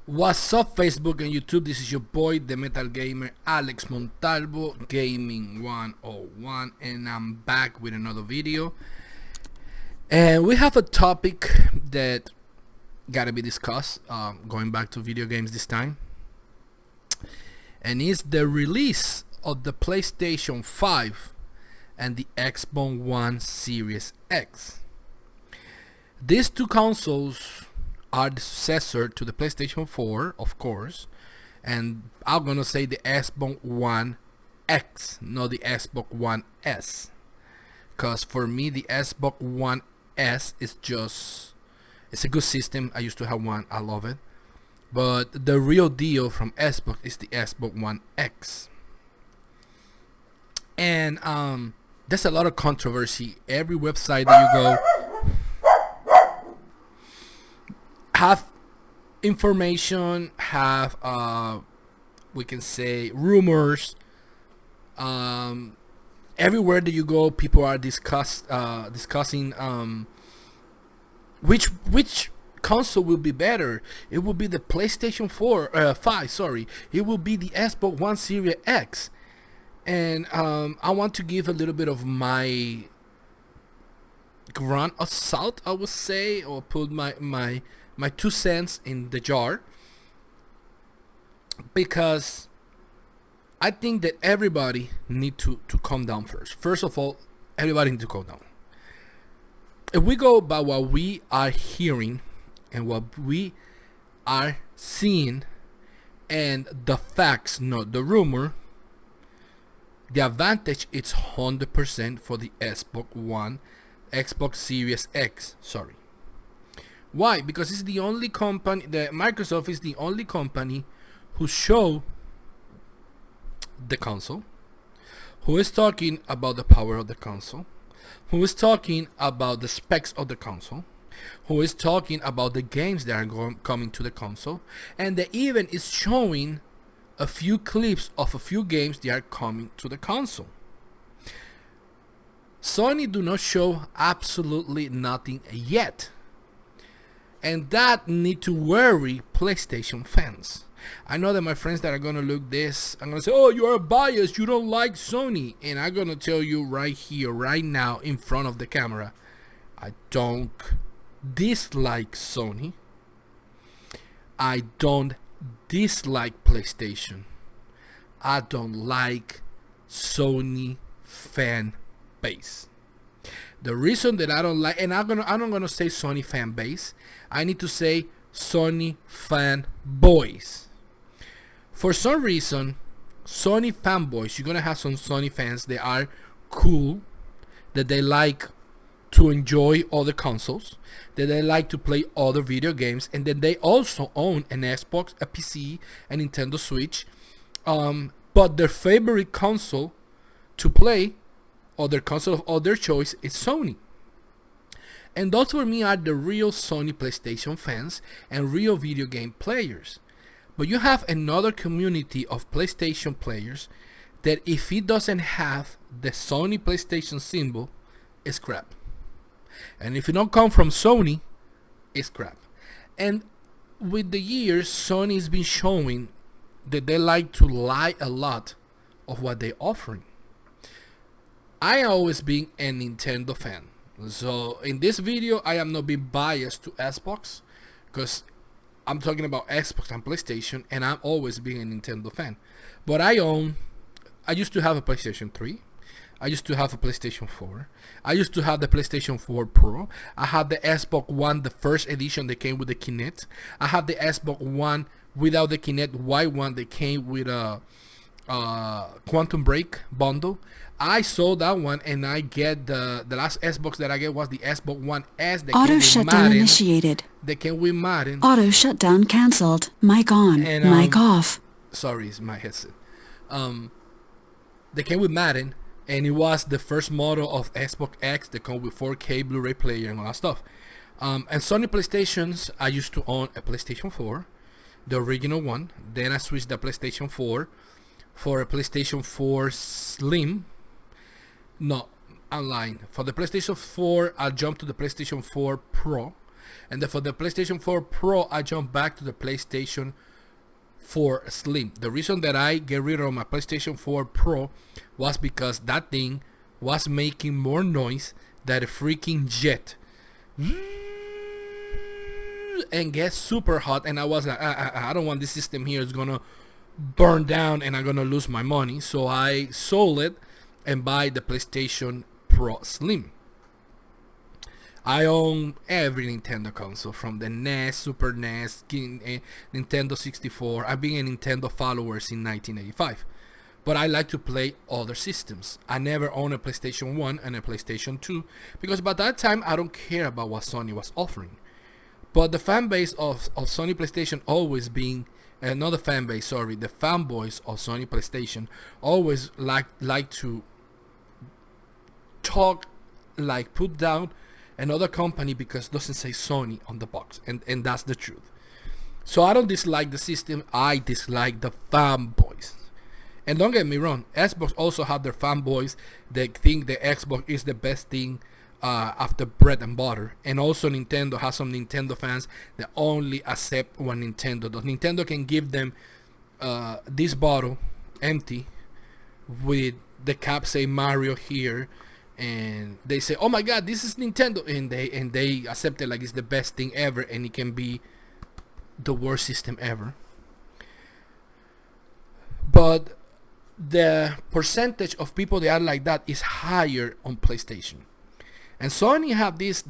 What's up, Facebook and YouTube? This is your boy, the Metal Gamer, Alex Montalvo, Gaming 101, and I'm back with another video. And we have a topic that gotta be discussed, going back to video games this time. And it's the release of the PlayStation 5 and the Xbox One Series X. These two consoles are the successor to the PlayStation 4, of course, and I'm gonna say the Xbox One X, not the Xbox One S, because for me the Xbox One S is it's a good system. I used to have one, I love it, but the real deal from Xbox is the Xbox One X. And there's a lot of controversy. Every website that you go have information, have we can say rumors. Everywhere that you go, people are discussing which console will be better. It will be the PlayStation 5. Sorry, it will be the Xbox One Series X. And I want to give a little bit of my grain of salt, I would say, or put my 2 cents in the jar, because I think that everybody need to calm down first. First of all, everybody need to calm down. If we go by what we are hearing and what we are seeing and the facts, not the rumor, the advantage is 100% for the Xbox Series X. Sorry. Why? Because it's the only company, Microsoft is the only company who show the console, who is talking about the power of the console, who is talking about the specs of the console, who is talking about the games that are coming to the console, and they even is showing a few clips of a few games that are coming to the console. Sony do not show absolutely nothing yet. And that need to worry PlayStation fans. I know that my friends that are gonna look this, I'm gonna say, oh, you are biased, you don't like Sony. And I'm gonna tell you right here, right now, in front of the camera, I don't dislike Sony. I don't dislike PlayStation. I don't like Sony fan base. The reason that I don't like, and I'm not gonna say Sony fan base, I need to say Sony fanboys. For some reason, Sony fanboys, you're gonna have some Sony fans that are cool, that they like to enjoy other consoles, that they like to play other video games, and then they also own an Xbox, a PC, a Nintendo Switch, but their favorite console to play, or their console of their choice, is Sony. And those for me are the real Sony PlayStation fans and real video game players. But you have another community of PlayStation players that if it doesn't have the Sony PlayStation symbol, it's crap. And if it don't come from Sony, it's crap. And with the years, Sony's been showing that they like to lie a lot of what they're offering. I always been a Nintendo fan. So in this video, I am not being biased to Xbox, because I'm talking about Xbox and PlayStation, and I'm always being a Nintendo fan. But I used to have a PlayStation 3. I used to have a PlayStation 4. I used to have the PlayStation 4 Pro. I had the Xbox One, the first edition that came with the Kinect. I had the Xbox One without the Kinect, white one that came with a Quantum Break bundle. I sold that one, and I get the last Xbox that I get was the Xbox One S. That Auto shutdown initiated. They came with Madden. Auto shutdown cancelled. Mic on. And, mic off. Sorry, it's my headset. They came with Madden, and it was the first model of Xbox X that come with 4K Blu-ray player and all that stuff. And Sony PlayStations, I used to own a PlayStation 4, the original one. Then I switched the PlayStation 4 for a PlayStation 4 Slim. No, I'm lying. For the PlayStation 4, I jumped to the PlayStation 4 Pro. And then for the PlayStation 4 Pro, I jumped back to the PlayStation 4 Slim. The reason that I get rid of my PlayStation 4 Pro was because that thing was making more noise than a freaking jet. And get super hot, and I was like, I don't want this system here. It's gonna burn down and I'm gonna lose my money. So I sold it and buy the PlayStation Pro Slim. I own every Nintendo console, from the NES, Super NES, Nintendo 64. I've been a Nintendo follower since 1985. But I like to play other systems. I never owned a PlayStation 1 and a PlayStation 2 because by that time I don't care about what Sony was offering. But the fan base of Sony PlayStation always being, not the fan base, sorry, the fanboys of Sony PlayStation always like to talk, like put down another company because it doesn't say Sony on the box, and that's the truth. So I don't dislike the system, I dislike the fanboys. And don't get me wrong, Xbox also have their fanboys that think the Xbox is the best thing after bread and butter. And also Nintendo has some Nintendo fans that only accept what Nintendo does. Nintendo can give them this bottle empty with the cap say Mario here, and they say, oh my god, this is Nintendo, and they accept it like it's the best thing ever, and it can be the worst system ever. But the percentage of people that are like that is higher on PlayStation. And Sony have this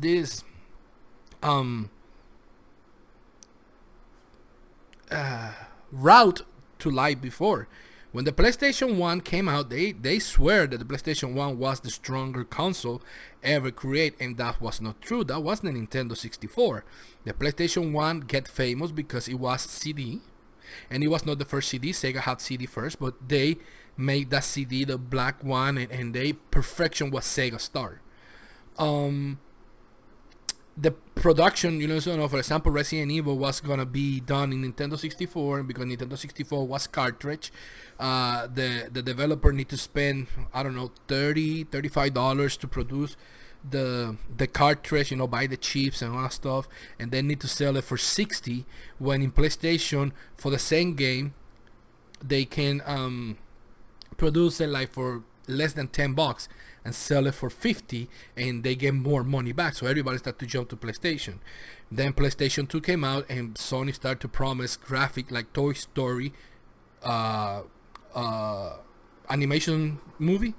route to life before. When the PlayStation 1 came out, they swear that the PlayStation 1 was the stronger console ever created, and that was not true. That was the Nintendo 64. The PlayStation 1 get famous because it was CD, and it was not the first CD. Sega had CD first, but they made that CD, the black one, and they perfection was Sega Star. The production, so for example, Resident Evil was gonna be done in Nintendo 64, and because Nintendo 64 was cartridge, the developer need to spend, I don't know, $35 to produce the cartridge, buy the chips and all that stuff, and then need to sell it for $60, when in PlayStation for the same game they can produce it like for less than $10 and sell it for $50, and they get more money back. So everybody started to jump to PlayStation. Then PlayStation 2 came out, and Sony started to promise graphic like Toy Story animation movie.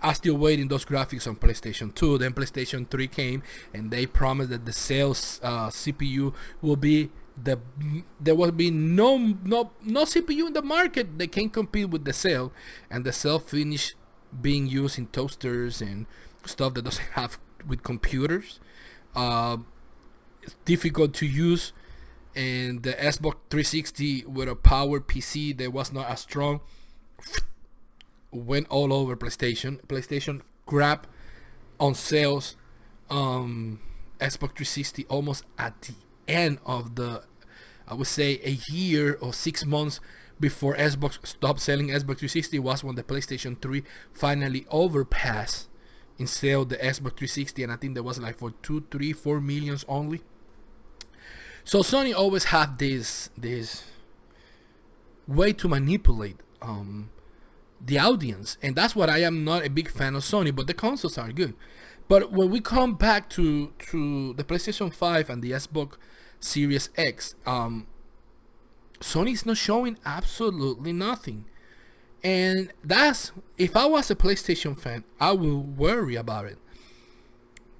I'm still waiting those graphics on PlayStation 2. Then PlayStation 3 came, and they promised that the sales CPU will be there will be no CPU in the market. They can't compete with the cell, and the cell finish being used in toasters and stuff that doesn't have with computers. It's difficult to use, and the Xbox 360 with a power PC that was not as strong went all over PlayStation. PlayStation grabbed on sales Xbox 360 almost at the end of the, I would say, a year or 6 months before Xbox stopped selling Xbox 360 was when the PlayStation 3 finally overpassed in sale the Xbox 360, and I think that was like for 2, 3, 4 millions only. So Sony always had this way to manipulate the audience, and that's what I am not a big fan of Sony, but the consoles are good. But when we come back to the PlayStation 5 and the Xbox Series X, Sony's not showing absolutely nothing. And that's, if I was a PlayStation fan, I would worry about it,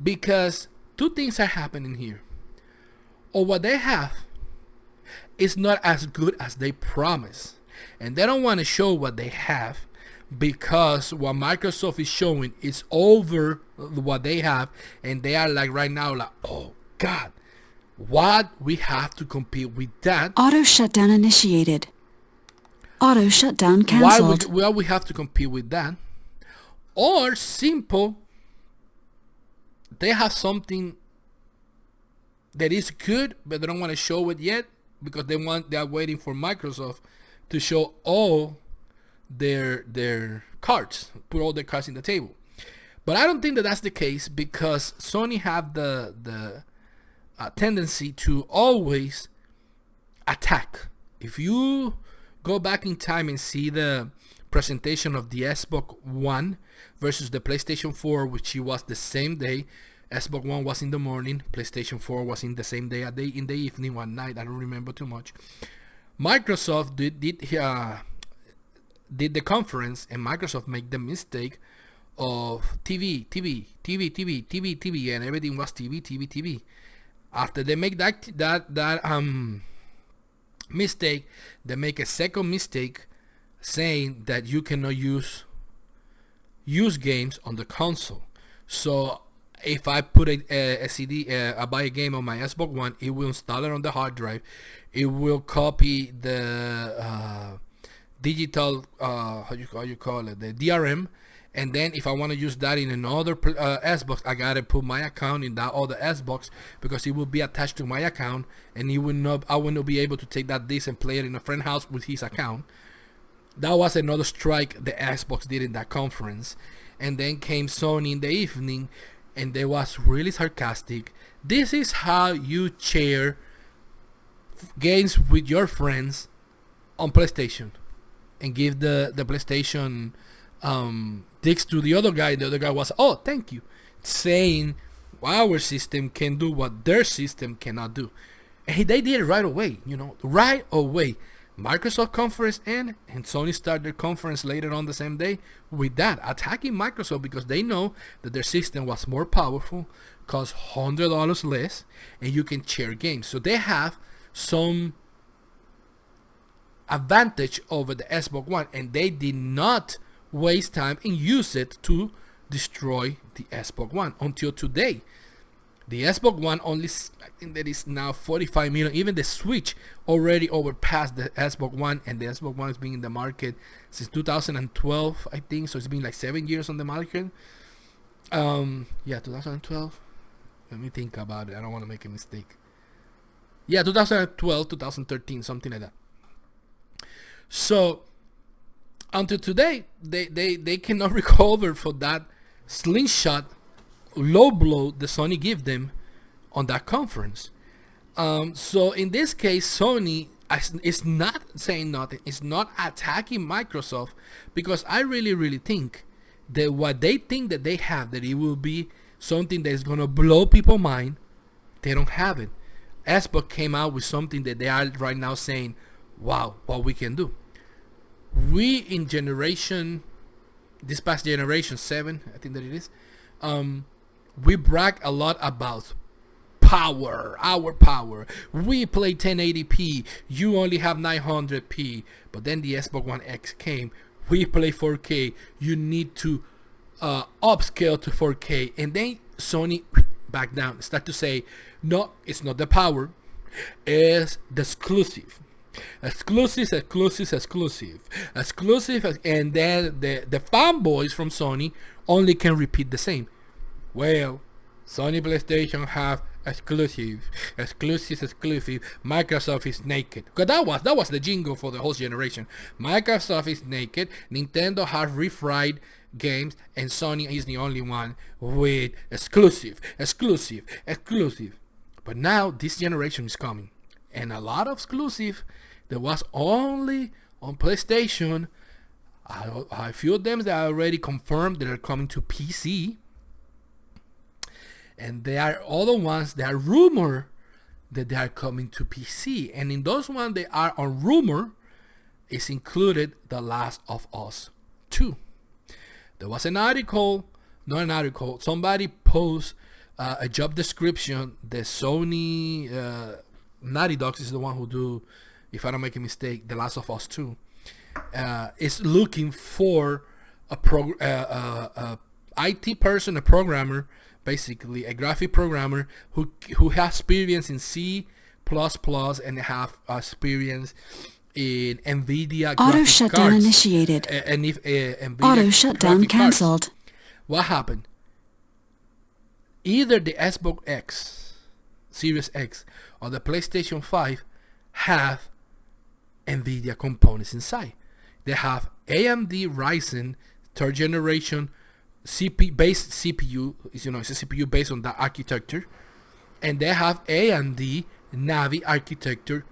because two things are happening here. Or what they have is not as good as they promise, and they don't want to show what they have, because what Microsoft is showing is over what they have, and they are like right now like, oh god, what, we have to compete with that. Auto shutdown initiated. Auto shutdown cancelled. Why we have to compete with that? Or simple, they have something that is good, but they don't want to show it yet because they are waiting for Microsoft to show all their cards, put all their cards in the table. But I don't think that that's the case, because Sony have the tendency to always attack. If you go back in time and see the presentation of the Xbox One versus the PlayStation 4, which it was the same day. Xbox One was in the morning, PlayStation 4 was in the same day, in the evening, one night, I don't remember too much. Microsoft did the conference, and Microsoft made the mistake of TV, and everything was TV. After they make that mistake, they make a second mistake, saying that you cannot use games on the console. So if I put a CD, I buy a game on my Xbox One, it will install it on the hard drive. It will copy the digital, how you call it, the DRM. And then if I want to use that in another Xbox, I gotta put my account in that other Xbox, because it will be attached to my account, and I will not be able to take that disc and play it in a friend's house with his account. That was another strike the Xbox did in that conference. And then came Sony in the evening, and they was really sarcastic. This is how you share games with your friends on PlayStation, and give the PlayStation discs to the other guy. The other guy was, oh, thank you, saying our system can do what their system cannot do. And they did it right away, right away. Microsoft conference and Sony started their conference later on the same day with that, attacking Microsoft, because they know that their system was more powerful, cost $100 less, and you can share games. So they have some advantage over the Xbox One, and they did not waste time and use it to destroy the Xbox One until today. The Xbox One only, I think that is now 45 million. Even the Switch already overpassed the Xbox One, and the Xbox One has been in the market since 2012, I think. So it's been like 7 years on the market. 2012. Let me think about it. I don't want to make a mistake. 2012, 2013, something like that. So until today, they cannot recover for that slingshot low blow the Sony gave them on that conference. So in this case, Sony is not saying nothing. It's not attacking Microsoft, because I really think that what they think that they have, that it will be something that is going to blow people's mind, they don't have it. Xbox came out with something that they are right now saying, wow, what we can do. We in this past generation 7, I think that it is, we brag a lot about our power. We play 1080p, you only have 900p. But then the Xbox One X came, we play 4K, you need to upscale to 4K. And then Sony back down, start to say, no, it's not the power, it's the exclusive, and then the fanboys from Sony only can repeat the same. Well, Sony PlayStation have exclusive. Microsoft is naked. Because that was the jingle for the whole generation. Microsoft is naked. Nintendo has refried games, and Sony is the only one with exclusive. But now this generation is coming, and a lot of exclusive that was only on PlayStation. A few of them that are already confirmed that are coming to PC. And there are other ones that are rumored that they are coming to PC. And in those ones that are on rumor is included The Last of Us 2. There was somebody post a job description. The Sony Naughty Dogs is the one who do, if I don't make a mistake, The Last of Us 2. Is looking for a IT person, a programmer, basically a graphic programmer who has experience in C++ and have experience in NVIDIA auto shutdown cards. Initiated. And if NVIDIA auto shutdown cancelled. What happened? Either the Xbox X, Series X, or the PlayStation 5 have NVIDIA components inside. They have AMD Ryzen 3rd generation based CPU. It's a CPU based on that architecture, and they have AMD Navi architecture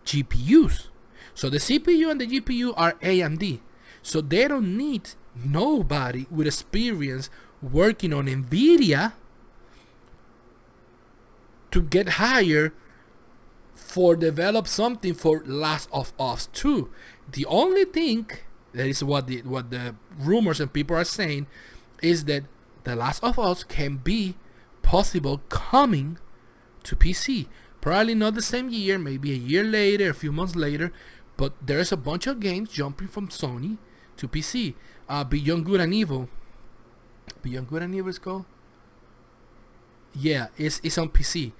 GPUs. So the CPU and the GPU are AMD. So they don't need nobody with experience working on NVIDIA to get hired for develop something for Last of Us 2. The only thing that is what the rumors and people are saying is that The Last of Us can be possible coming to PC. Probably not the same year, maybe a year later, a few months later, but there's a bunch of games jumping from Sony to PC. Beyond Good and Evil. Beyond Good and Evil is called? Yeah, it's on PC.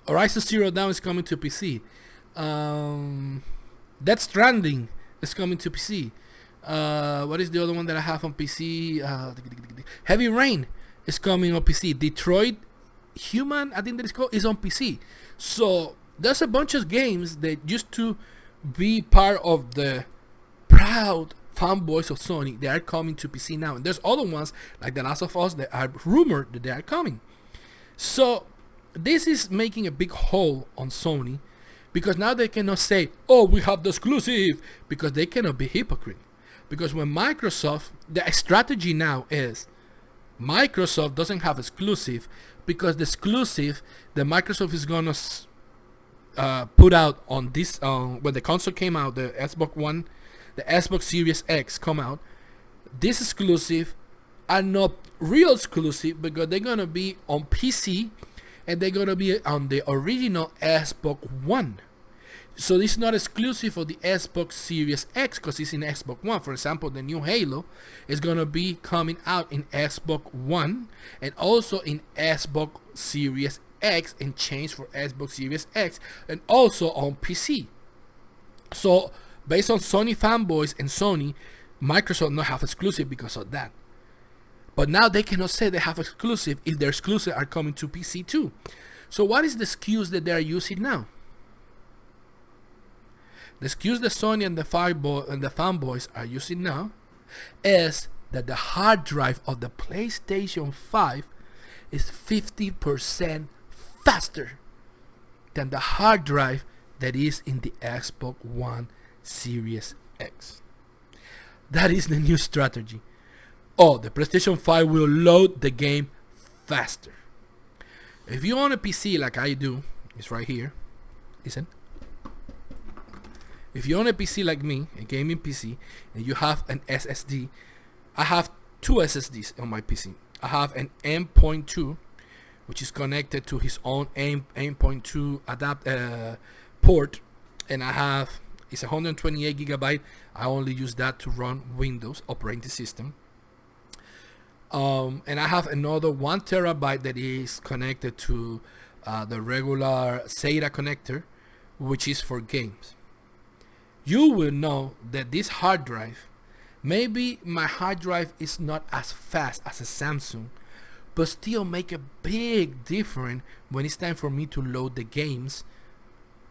Horizon Zero Dawn is coming to PC. Death Stranding is coming to PC. What is the other one that I have on PC? Heavy Rain is coming on PC. Detroit Human, I think that is called, is on PC. So there's a bunch of games that used to be part of the proud fanboys of Sony. They are coming to PC now, and there's other ones like The Last of Us that are rumored that they are coming. So this is making a big hole on Sony, because now they cannot say, oh, we have the exclusive, because they cannot be hypocrite. Because when Microsoft, the strategy now is Microsoft doesn't have exclusive, because the exclusive that Microsoft is gonna put out on this when the console came out, the Xbox One, the Xbox Series X come out, this exclusive are not real exclusive, because they're gonna be on PC and they're gonna be on the original Xbox One. So this is not exclusive for the Xbox Series X, because it's in Xbox One. For example, the new Halo is gonna be coming out in Xbox One and also in Xbox Series X, and change for Xbox Series X, and also on PC. So based on Sony fanboys and Sony, Microsoft not have exclusive because of that. But now they cannot say they have exclusive if their exclusive are coming to PC too. So what is the excuse that they are using now? The excuse that Sony and the fanboys are using now is that the hard drive of the PlayStation 5 is 50% faster than the hard drive that is in the Xbox One Series X. That is the new strategy. Oh, the PlayStation 5 will load the game faster. If you own a PC like I do, it's right here. Listen. If you own a PC like me, a gaming PC, and you have an SSD, I have two SSDs on my PC. I have an M.2, which is connected to his own M.2 port, and I have, it's 128 gigabyte. I only use that to run Windows operating system. And I have another 1 terabyte that is connected to the regular SATA connector, which is for games. You will know that this hard drive, maybe my hard drive is not as fast as a Samsung, but still make a big difference when it's time for me to load the games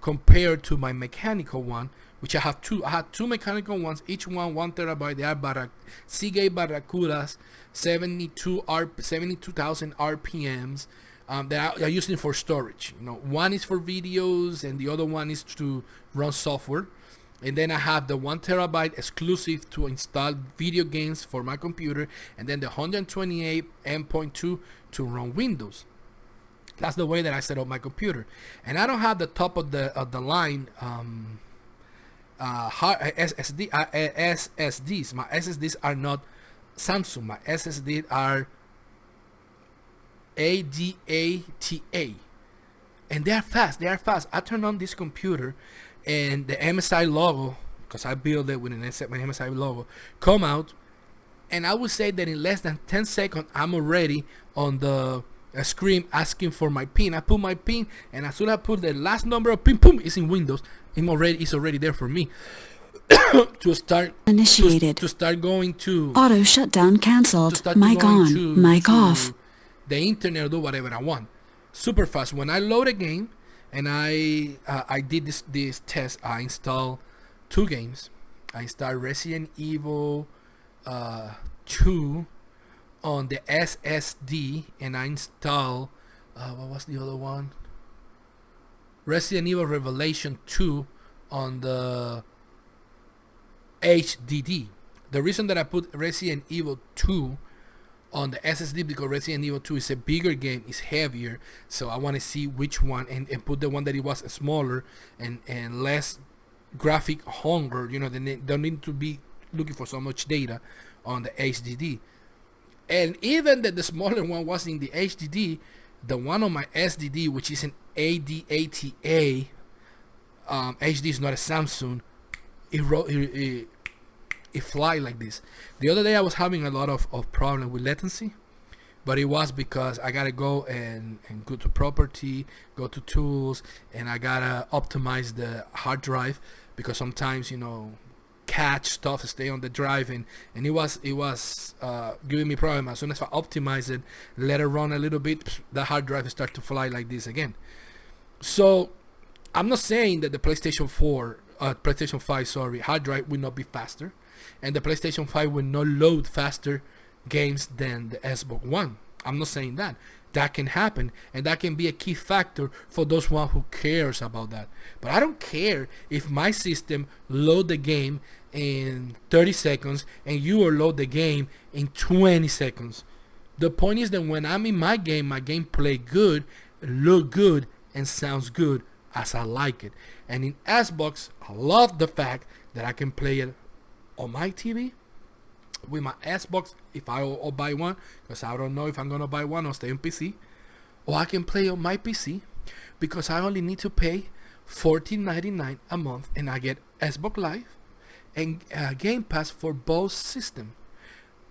compared to my mechanical one, which I have two. I have two mechanical ones, each one 1 terabyte. They are Seagate Barracudas, 72,000 RPMs. That are using for storage. You know, one is for videos and the other one is to run software. And then I have the 1 terabyte exclusive to install video games for my computer, and then the 128 M.2 to run Windows. That's the way that I set up my computer. And I don't have the top of the line SSDs. My SSDs are not Samsung. My SSDs are ADATA, and they are fast. I turn on this computer, and the MSI logo, because I built it with an MSI logo, come out, and I would say that in less than 10 seconds I'm already on the screen asking for my pin. I put my pin, and as soon as I put the last number of pin, boom, it's in Windows. It's already there for me to start Initiated. to start going to Auto shutdown cancelled. Mic on. Mic off. The internet, or do whatever I want. Super fast. When I load a game, and I did this test, I installed 2 games. I installed Resident Evil 2 on the SSD, and I install what was the other one? Resident Evil Revelation 2 on the HDD. The reason that I put Resident Evil 2 on the SSD because Resident Evil 2 is a bigger game, it's heavier, so I want to see which one and put the one that it was smaller and less graphic hunger. You know, they don't need to be looking for so much data on the HDD. And even that the smaller one was in the HDD, the one on my SDD, which is an ADATA, HD is not a Samsung, it fly like this. The other day I was having a lot of problem with latency, but it was because I gotta go and go to property, go to tools, and I gotta optimize the hard drive because sometimes, you know, catch stuff stay on the drive, and it was giving me problem. As soon as I optimize it, let it run a little bit, the hard drive start to fly like this again. So I'm not saying that the PlayStation 5 hard drive will not be faster, and the PlayStation 5 will not load faster games than the Xbox One. I'm not saying that. That can happen, and that can be a key factor for those one who cares about that. But I don't care if my system load the game in 30 seconds and you will load the game in 20 seconds. The point is that when I'm in my game play good, look good, and sounds good as I like it. And in Xbox, I love the fact that I can play it on my TV with my Xbox if I will buy one, because I don't know if I'm gonna buy one or stay on PC, or I can play on my PC because I only need to pay $14.99 a month and I get Xbox Live and Game Pass for both systems.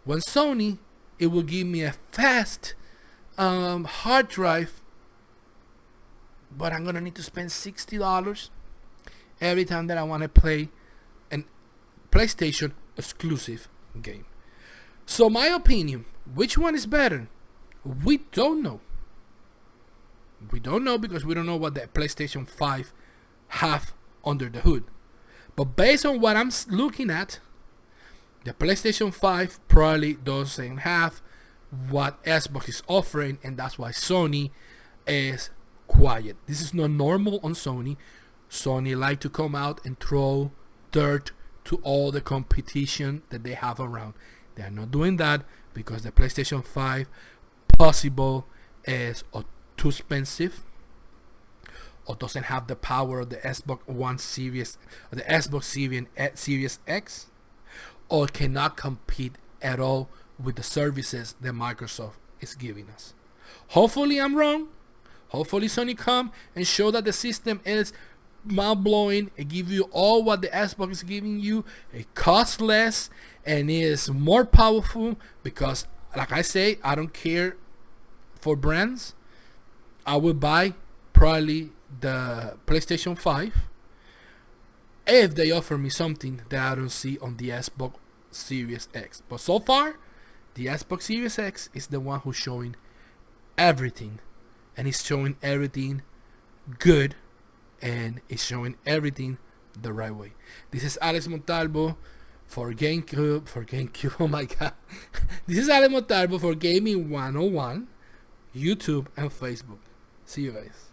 When Sony, it will give me a fast hard drive, but I'm gonna need to spend $60 every time that I want to play an PlayStation exclusive game. So my opinion, which one is better? We don't know. We don't know because we don't know what the PlayStation 5 have under the hood. But based on what I'm looking at, the PlayStation 5 probably doesn't have what Xbox is offering, and that's why Sony is quiet. This is not normal on Sony. Sony like to come out and throw dirt to all the competition that they have around. They are not doing that because the PlayStation 5 possible is too expensive or doesn't have the power of the Xbox One Series or the Xbox Series X, or cannot compete at all with the services that Microsoft is giving us. Hopefully I'm wrong. Hopefully Sony come and show that the system is mind-blowing and give you all what the Xbox is giving you. It costs less and is more powerful because, like I say, I don't care for brands. I will buy probably the PlayStation 5 if they offer me something that I don't see on the Xbox Series X. But so far, the Xbox Series X is the one who's showing everything, and it's showing everything good, and it's showing everything the right way. This is Alex Montalvo for GameCube. Oh my god. This is Alex Montalvo for Gaming 101, YouTube and Facebook. See you guys.